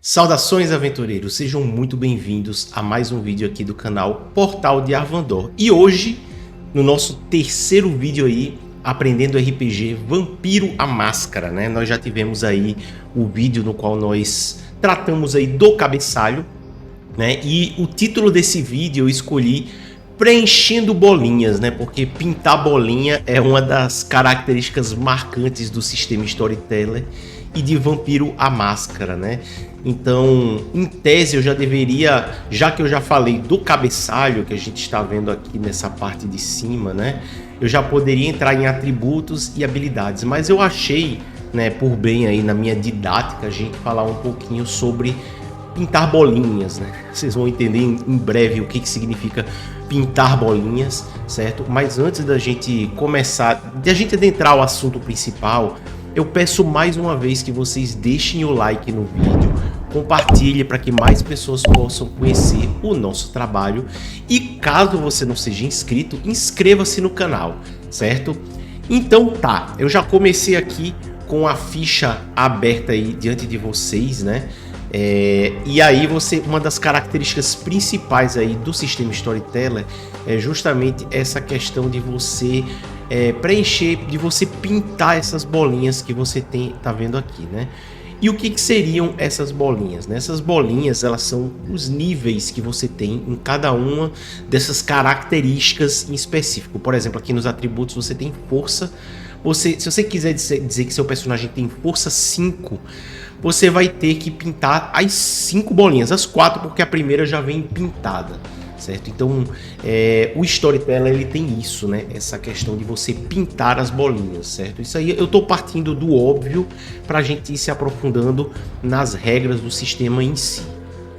Saudações, aventureiros, sejam muito bem-vindos a mais um vídeo aqui do canal Portal de Arvandor. E hoje, no nosso terceiro vídeo aí, aprendendo RPG Vampiro a Máscara, né? Nós já tivemos aí o vídeo no qual nós tratamos aí do cabeçalho, né? E o título desse vídeo eu escolhi Preenchendo Bolinhas, né? Porque pintar bolinha é uma das características marcantes do sistema Storyteller e de Vampiro a Máscara, né? Então, em tese, eu já deveria, já que eu já falei do cabeçalho, que a gente está vendo aqui nessa parte de cima, né? Eu já poderia entrar em atributos e habilidades, mas eu achei, né, por bem aí na minha didática, a gente falar um pouquinho sobre pintar bolinhas, né? Vocês vão entender em breve o que significa pintar bolinhas, certo? Mas antes da gente começar, de a gente adentrar o assunto principal, eu peço mais uma vez que vocês deixem o like no vídeo, compartilhe para que mais pessoas possam conhecer o nosso trabalho e caso você não seja inscrito, inscreva-se no canal, certo? Então tá, eu já comecei aqui com a ficha aberta aí diante de vocês, né? E aí uma das características principais aí do sistema Storyteller é justamente essa questão de você preencher, de você pintar essas bolinhas que você tá vendo aqui, né? E o que seriam essas bolinhas, né? Essas bolinhas, elas são os níveis que você tem em cada uma dessas características em específico. Por exemplo, aqui nos atributos você tem força. Se você quiser dizer que seu personagem tem força 5, você vai ter que pintar as 5 bolinhas, as 4 porque a primeira já vem pintada, certo? Então o Storyteller ele tem isso, né? Essa questão de você pintar as bolinhas, certo? Isso aí eu tô partindo do óbvio para a gente ir se aprofundando nas regras do sistema em si,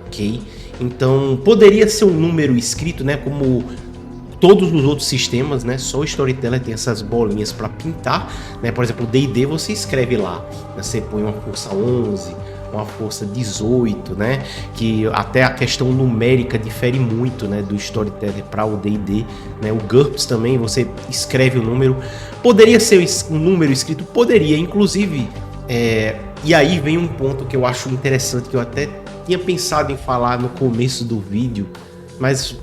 ok? Então poderia ser um número escrito, né? Como todos os outros sistemas, né? Só o Storyteller tem essas bolinhas para pintar, né? Por exemplo, o D&D você escreve lá, né? Você põe uma força 11, uma força 18, né? Que até a questão numérica difere muito, né? Do Storyteller para o D&D, né? O GURPS também você escreve o número. Poderia ser um número escrito, poderia, inclusive. E aí vem um ponto que eu acho interessante, que eu até tinha pensado em falar no começo do vídeo, mas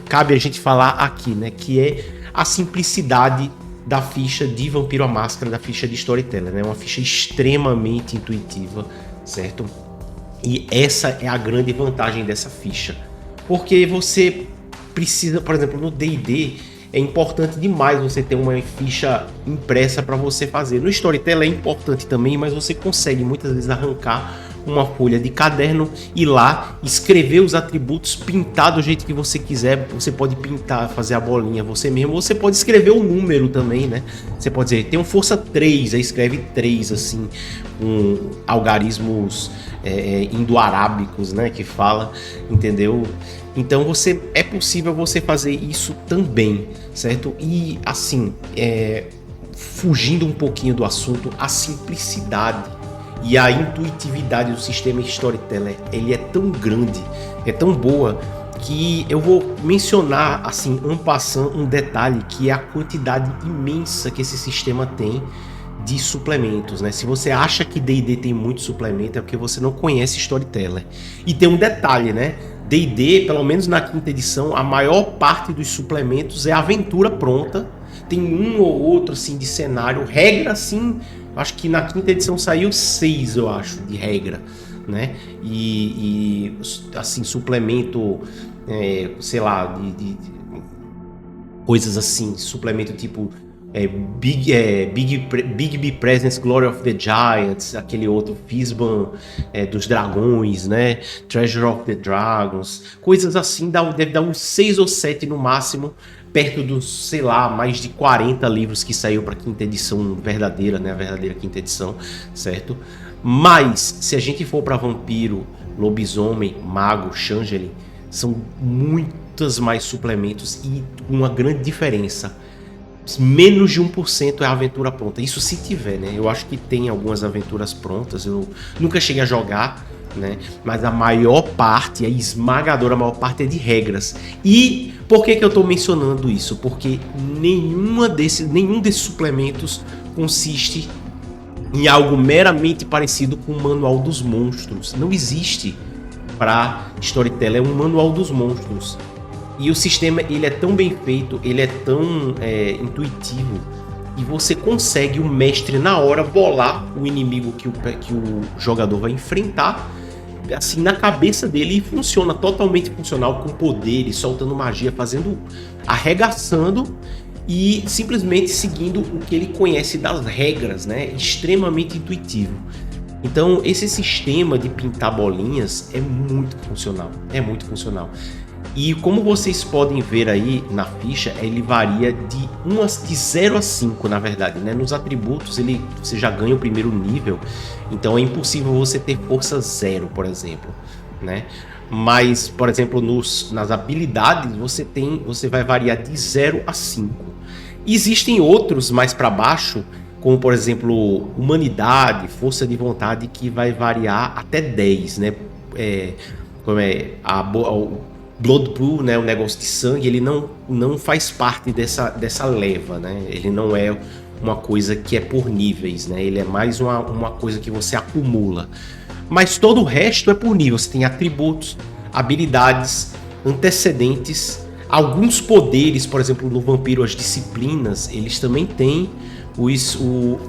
cabe a gente falar aqui, né? Que é a simplicidade da ficha de Vampiro à Máscara, da ficha de Storyteller, né? Uma ficha extremamente intuitiva, certo? E essa é a grande vantagem dessa ficha, porque você precisa, por exemplo, no D&D é importante demais você ter uma ficha impressa para você fazer. No Storyteller é importante também, mas você consegue muitas vezes arrancar uma folha de caderno e lá escrever os atributos, pintar do jeito que você quiser. Você pode pintar, fazer a bolinha você mesmo, você pode escrever o número também, né? Você pode dizer, tem um força 3, aí escreve 3 assim, com algarismos indo-arábicos, né? Que fala, entendeu? Então é possível você fazer isso também, certo? E assim, fugindo um pouquinho do assunto, a simplicidade e a intuitividade do sistema Storyteller, ele é tão grande, é tão boa, que eu vou mencionar assim, en passant, um detalhe, que é a quantidade imensa que esse sistema tem de suplementos, né? Se você acha que D&D tem muito suplemento, é porque você não conhece Storyteller. E tem um detalhe, né? D&D, pelo menos na 5ª edição, a maior parte dos suplementos é aventura pronta. Tem um ou outro assim de cenário, regra assim, acho que na 5ª edição saiu 6, eu acho, de regra, né? E assim, suplemento, sei lá, de coisas assim, suplemento tipo Big Presence, Glory of the Giants, aquele outro Fizban dos dragões, né? Treasure of the Dragons, coisas assim, deve dar uns 6 ou 7 no máximo, perto dos, sei lá, mais de 40 livros que saiu para a 5ª edição verdadeira, né? A verdadeira 5ª edição, certo? Mas, se a gente for para vampiro, lobisomem, mago, changeling, são muitos mais suplementos e uma grande diferença. Menos de 1% é a aventura pronta. Isso se tiver, né? Eu acho que tem algumas aventuras prontas. Eu nunca cheguei a jogar, né? Mas a maior parte, a esmagadora maior parte é de regras. E por que eu estou mencionando isso? Porque nenhum desses suplementos consiste em algo meramente parecido com o Manual dos Monstros. Não existe para Storyteller um Manual dos Monstros. E o sistema, ele é tão bem feito, ele é tão intuitivo, e você consegue, o mestre, na hora, bolar o inimigo que o jogador vai enfrentar, assim, na cabeça dele, e funciona totalmente funcional, com poderes, soltando magia, arregaçando, e simplesmente seguindo o que ele conhece das regras, né? Extremamente intuitivo. Então, esse sistema de pintar bolinhas é muito funcional, E como vocês podem ver aí na ficha, ele varia de 0 a 5, na verdade, né? Nos atributos, você já ganha o primeiro nível, então é impossível você ter força 0, por exemplo, né? Mas, por exemplo, nas habilidades, você vai variar de 0 a 5. Existem outros mais para baixo, como, por exemplo, humanidade, força de vontade, que vai variar até 10, né? O Blood Pool, né, o negócio de sangue, ele não faz parte dessa leva, né? Ele não é uma coisa que é por níveis, né? Ele é mais uma coisa que você acumula. Mas todo o resto é por nível. Você tem atributos, habilidades, antecedentes, alguns poderes, por exemplo, no vampiro, as disciplinas, eles também têm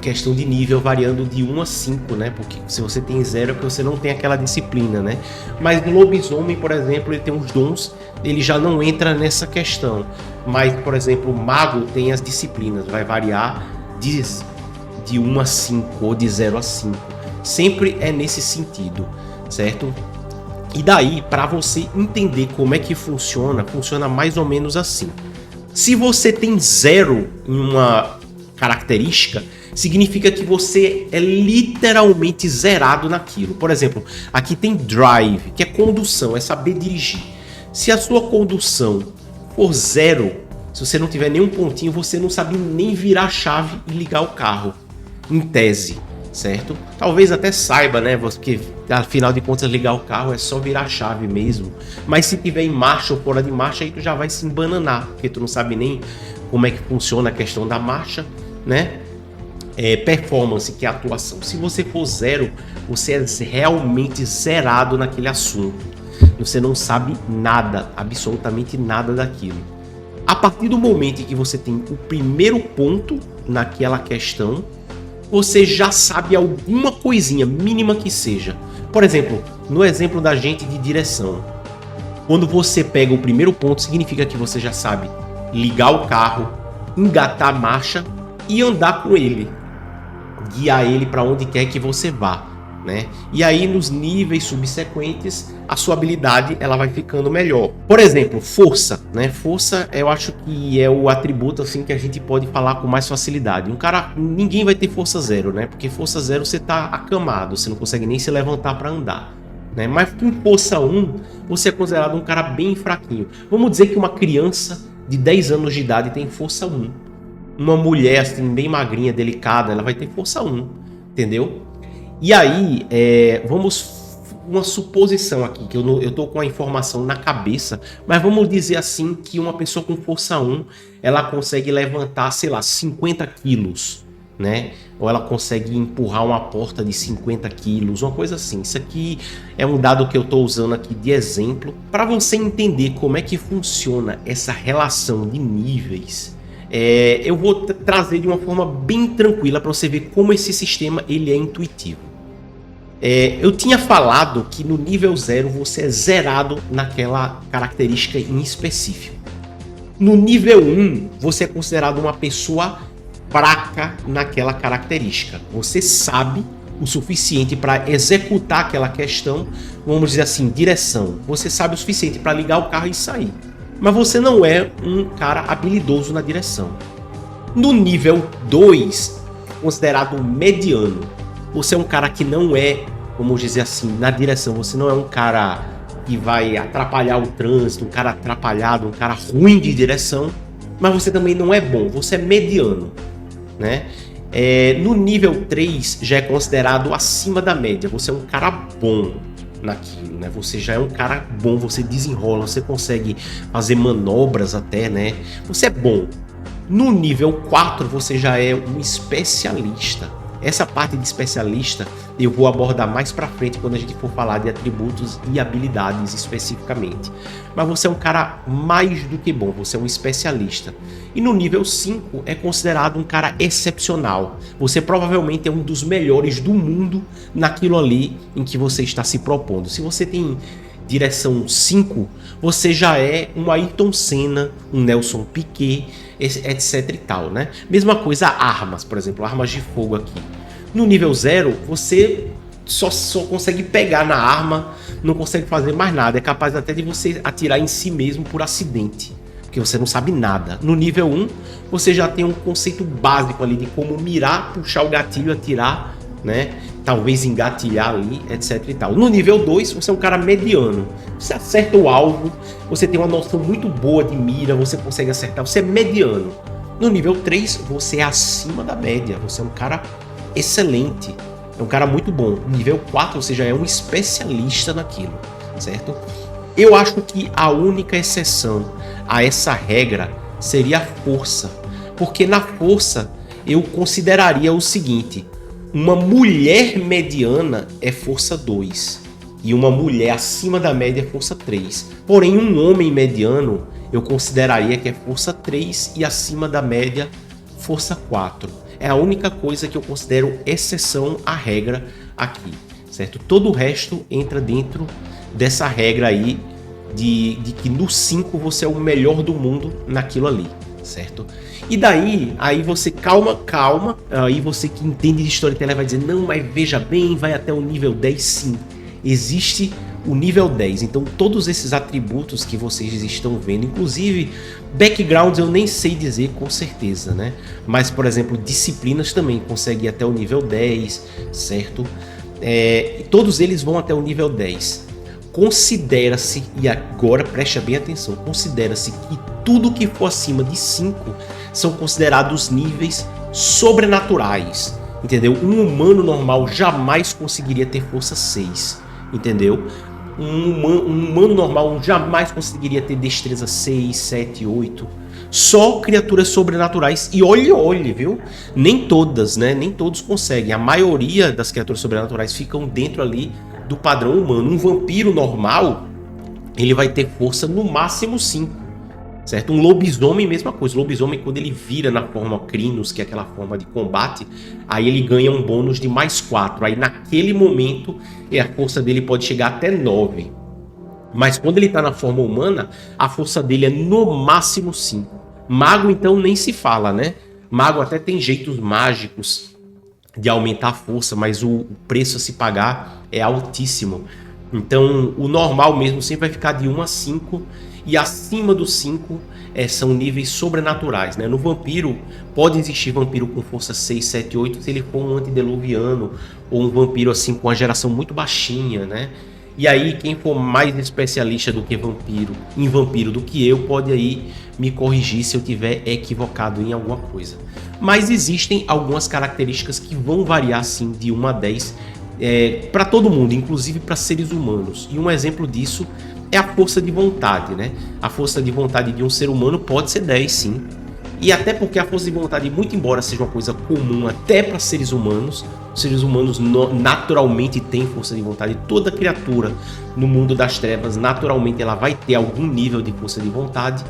questão de nível variando de 1 a 5, né? Porque se você tem 0 é porque você não tem aquela disciplina, né? Mas no lobisomem, por exemplo, ele tem os dons, ele já não entra nessa questão. Mas, por exemplo, o mago tem as disciplinas, vai variar de 1 a 5 ou de 0 a 5. Sempre é nesse sentido, certo? E daí, para você entender como é que funciona mais ou menos assim. Se você tem 0 em uma característica, significa que você é literalmente zerado naquilo. Por exemplo, aqui tem drive, que é condução, é saber dirigir. Se a sua condução for 0, se você não tiver nenhum pontinho, você não sabe nem virar a chave e ligar o carro, em tese, certo? Talvez até saiba, né? Porque afinal de contas ligar o carro é só virar a chave mesmo. Mas se tiver em marcha ou fora de marcha, aí tu já vai se embananar, porque tu não sabe nem como é que funciona a questão da marcha, né? Performance, que é a atuação. Se você for 0, você é realmente zerado naquele assunto. Você não sabe nada, absolutamente nada daquilo. A partir do momento em que você tem o primeiro ponto naquela questão, você já sabe alguma coisinha, mínima que seja. Por exemplo, no exemplo da gente de direção, quando você pega o primeiro ponto, significa que você já sabe ligar o carro, engatar a marcha e andar com ele, guiar ele para onde quer que você vá, né? E aí nos níveis subsequentes a sua habilidade ela vai ficando melhor. Por exemplo, força, né? Força eu acho que é o atributo assim que a gente pode falar com mais facilidade. Ninguém vai ter força 0, né? Porque força 0 você tá acamado, você não consegue nem se levantar para andar, né? Mas com força 1 você é considerado um cara bem fraquinho. Vamos dizer que uma criança de 10 anos de idade tem força 1. Uma mulher assim, bem magrinha, delicada, ela vai ter força 1, entendeu? E aí, uma suposição aqui, que eu tô com a informação na cabeça, mas vamos dizer assim que uma pessoa com força 1, ela consegue levantar, sei lá, 50 quilos, né? Ou ela consegue empurrar uma porta de 50 quilos, uma coisa assim. Isso aqui é um dado que eu tô usando aqui de exemplo, para você entender como é que funciona essa relação de níveis. Eu vou trazer de uma forma bem tranquila para você ver como esse sistema ele é intuitivo. Eu tinha falado que no nível 0 você é zerado naquela característica em específico. No nível 1 você é considerado uma pessoa fraca naquela característica. Você sabe o suficiente para executar aquela questão, vamos dizer assim, direção. Você sabe o suficiente para ligar o carro e sair. Mas você não é um cara habilidoso na direção. No nível 2, considerado mediano, você é um cara que não é, vamos dizer assim, na direção. Você não é um cara que vai atrapalhar o trânsito, um cara atrapalhado, um cara ruim de direção. Mas você também não é bom, você é mediano, né? No nível 3 já é considerado acima da média. Você é um cara bom naquilo, né? Você já é um cara bom, você desenrola, você consegue fazer manobras até, né? Você é bom. No nível 4 você já é um especialista. Essa parte de especialista eu vou abordar mais pra frente quando a gente for falar de atributos e habilidades especificamente. Mas você é um cara mais do que bom, você é um especialista. E no nível 5 é considerado um cara excepcional. Você provavelmente é um dos melhores do mundo naquilo ali em que você está se propondo. Se você tem direção 5, você já é um Ayrton Senna, um Nelson Piquet, etc e tal, né? Mesma coisa armas, por exemplo, armas de fogo aqui. No nível 0, você só consegue pegar na arma, não consegue fazer mais nada. É capaz até de você atirar em si mesmo por acidente, porque você não sabe nada. No nível 1, você já tem um conceito básico ali de como mirar, puxar o gatilho, atirar, né? Talvez engatilhar ali, etc e tal. No nível 2, você é um cara mediano. Você acerta o alvo, você tem uma noção muito boa de mira, você consegue acertar, você é mediano. No nível 3, você é acima da média, você é um cara excelente, é um cara muito bom. No nível 4, você já é um especialista naquilo, certo? Eu acho que a única exceção a essa regra seria a força, porque na força eu consideraria o seguinte: uma mulher mediana é força 2 e uma mulher acima da média é força 3. Porém, um homem mediano eu consideraria que é força 3 e acima da média força 4. É a única coisa que eu considero exceção à regra aqui, certo? Todo o resto entra dentro dessa regra aí de que no 5 você é o melhor do mundo naquilo ali, certo? E daí, aí você calma, aí você que entende de storytelling vai dizer, não, mas veja bem, vai até o nível 10, sim. Existe o nível 10, então todos esses atributos que vocês estão vendo, inclusive backgrounds eu nem sei dizer com certeza, né? Mas, por exemplo, disciplinas também consegue ir até o nível 10, certo? Todos eles vão até o nível 10. Considera-se, e agora preste bem atenção, considera-se que tudo que for acima de 5 são considerados níveis sobrenaturais, entendeu? Um humano normal jamais conseguiria ter força 6, entendeu? Um humano normal jamais conseguiria ter destreza 6, 7, 8. Só criaturas sobrenaturais, e olhe, viu? Nem todas, né? Nem todos conseguem. A maioria das criaturas sobrenaturais ficam dentro ali do padrão humano. Um vampiro normal, ele vai ter força no máximo 5, certo? Um lobisomem, mesma coisa. O lobisomem, quando ele vira na forma Crinos, que é aquela forma de combate, aí ele ganha um bônus de mais 4. Aí naquele momento, a força dele pode chegar até 9. Mas quando ele tá na forma humana, a força dele é no máximo 5. Mago, então, nem se fala, né? Mago até tem jeitos mágicos de aumentar a força, mas o preço a se pagar é altíssimo. Então, o normal mesmo sempre vai ficar de 1 a 5, e acima dos 5 são níveis sobrenaturais, né? No vampiro, pode existir vampiro com força 6, 7, 8, se ele for um antediluviano, ou um vampiro assim com uma geração muito baixinha, né? E aí, quem for mais especialista do que em vampiro do que eu, pode aí me corrigir se eu tiver equivocado em alguma coisa. Mas existem algumas características que vão variar sim de 1 a 10 para todo mundo, inclusive para seres humanos. E um exemplo disso é a força de vontade, né? A força de vontade de um ser humano pode ser 10, sim. E até porque a força de vontade, muito embora seja uma coisa comum até para seres humanos naturalmente têm força de vontade. Toda criatura no mundo das trevas, naturalmente, ela vai ter algum nível de força de vontade.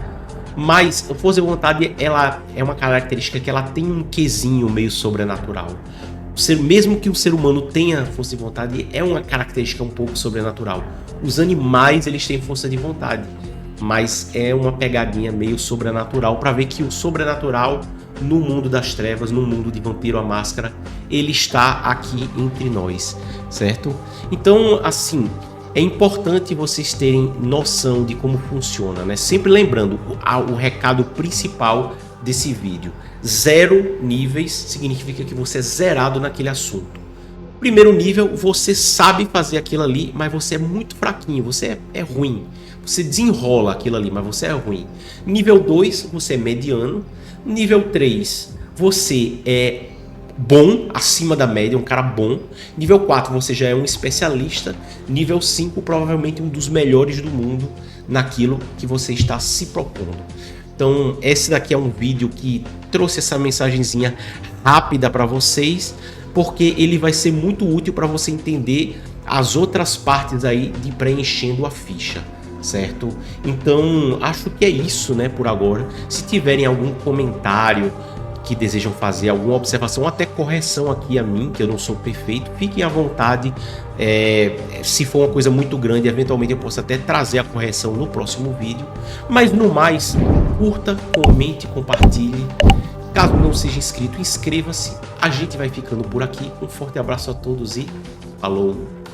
Mas a força de vontade, ela é uma característica que ela tem um quesinho meio sobrenatural. Mesmo que o ser humano tenha força de vontade, é uma característica um pouco sobrenatural. Os animais, eles têm força de vontade, mas é uma pegadinha meio sobrenatural para ver que o sobrenatural no mundo das trevas, no mundo de Vampiro à Máscara, ele está aqui entre nós, certo? Então, assim, é importante vocês terem noção de como funciona, né? Sempre lembrando o recado principal desse vídeo: 0 níveis significa que você é zerado naquele assunto. Primeiro nível, você sabe fazer aquilo ali, mas você é muito fraquinho, você é ruim. Você desenrola aquilo ali, mas você é ruim. Nível 2, você é mediano. Nível 3, você é bom, acima da média, um cara bom. Nível 4, você já é um especialista. Nível 5, provavelmente um dos melhores do mundo naquilo que você está se propondo. Então, esse daqui é um vídeo que trouxe essa mensagenzinha rápida para vocês porque ele vai ser muito útil para você entender as outras partes aí de preenchendo a ficha, certo? Então acho que é isso, né, por agora. Se tiverem algum comentário que desejam fazer, alguma observação, até correção aqui a mim, que eu não sou perfeito, fiquem à vontade. Se for uma coisa muito grande, eventualmente eu posso até trazer a correção no próximo vídeo. Mas no mais, curta, comente, compartilhe. Caso não seja inscrito, inscreva-se. A gente vai ficando por aqui. Um forte abraço a todos e falou!